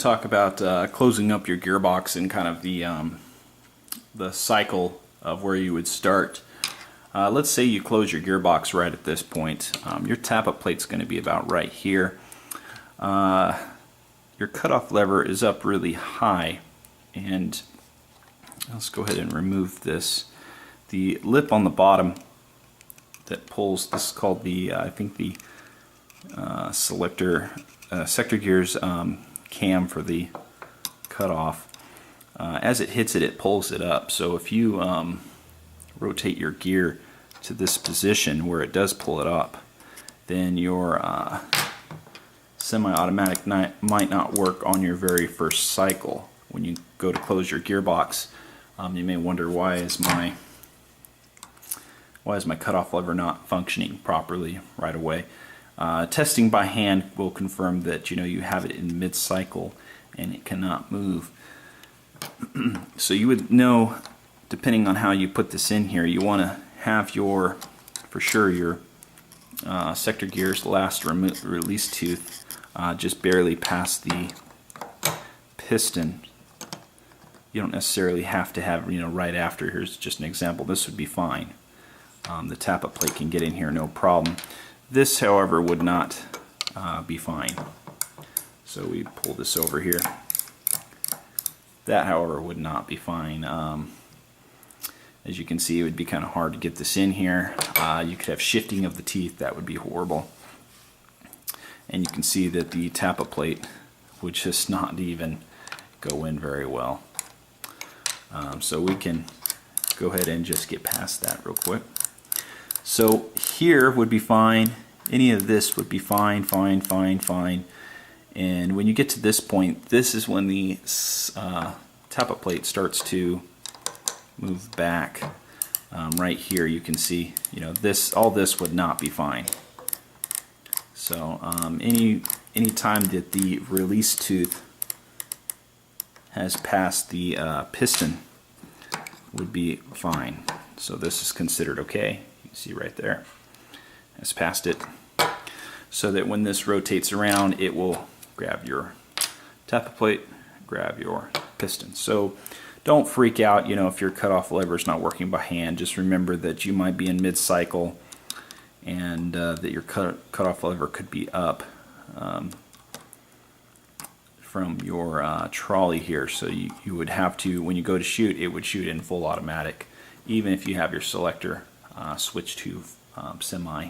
to talk about closing up your gearbox and kind of the cycle of where you would start. Let's say you close your gearbox right at this point. Your tap-up plate's going to be about right here. Your cutoff lever is up really high, and let's go ahead and remove this. The lip on the bottom that pulls, this is called the, I think the sector gears cam for the cutoff. As it hits it, it pulls it up. So if you rotate your gear to this position where it does pull it up, then your semi-automatic might not work on your very first cycle. When you go to close your gearbox, you may wonder, why is my cutoff lever not functioning properly right away? Testing by hand will confirm that you have it in mid-cycle and it cannot move. So you would know, depending on how you put this in here, you want to have your sector gears last release tooth just barely past the piston. You don't necessarily have to have right after. Here's just an example. This would be fine. The tap-up plate can get in here no problem. This, however, would not be fine. So we pull this over here. That, however, would not be fine. As you can see, it would be kind of hard to get this in here. You could have shifting of the teeth. That would be horrible. And you can see that the tap-up plate would just not even go in very well. So we can go ahead and just get past that real quick. So here would be fine. Any of this would be fine, fine, fine, fine. And when you get to this point, this is when the tap-up plate starts to move back. Right here, you can see, all this would not be fine. So any time that the release tooth has passed the piston would be fine. So this is considered okay. You can see right there, has passed it. So that when this rotates around, it will grab your tap-up plate, grab your piston. So don't freak out, if your cutoff lever is not working by hand. Just remember that you might be in mid-cycle and that your cutoff lever could be up from your trolley here. So you would have to, when you go to shoot, it would shoot in full automatic, even if you have your selector switched to semi.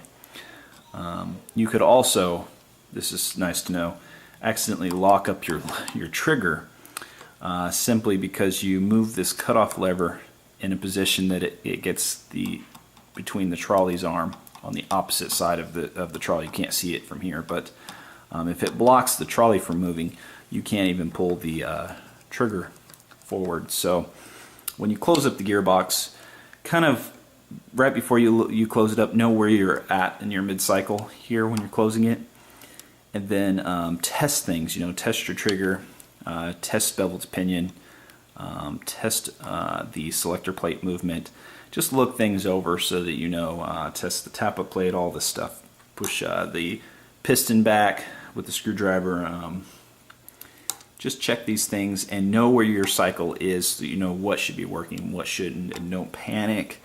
You could also, this is nice to know, accidentally lock up your trigger simply because you move this cutoff lever in a position that it gets between the trolley's arm on the opposite side of the trolley. You can't see it from here, but if it blocks the trolley from moving, you can't even pull the trigger forward. So when you close up the gearbox, kind of right before you close it up, know where you're at in your mid-cycle here when you're closing it, and then test things. Test your trigger, test beveled pinion, test the selector plate movement. Just look things over so that test the tap-up plate, all this stuff. Push the piston back with the screwdriver. Just check these things and know where your cycle is, so you know what should be working, what shouldn't, and don't panic.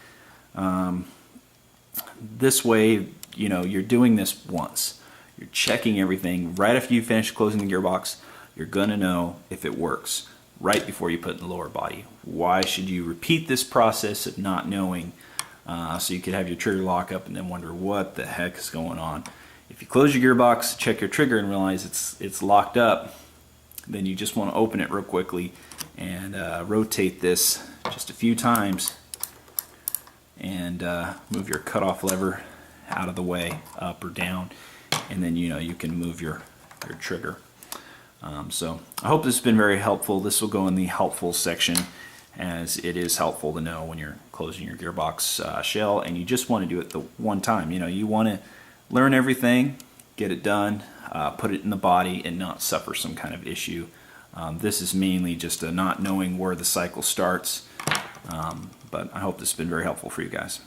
This way, you're doing this once. You're checking everything right after you finish closing the gearbox. You're gonna know if it works right before you put it in the lower body. Why should you repeat this process of not knowing, so you could have your trigger lock up and then wonder what the heck is going on? If you close your gearbox, check your trigger, and realize it's locked up, then you just want to open it real quickly and rotate this just a few times and move your cutoff lever out of the way, up or down, and then you can move your trigger. So I hope this has been very helpful. This will go in the helpful section, as it is helpful to know when you're closing your gearbox shell and you just want to do it the one time. You want to learn everything, get it done, put it in the body, and not suffer some kind of issue. This is mainly just a not knowing where the cycle starts, but I hope this has been very helpful for you guys.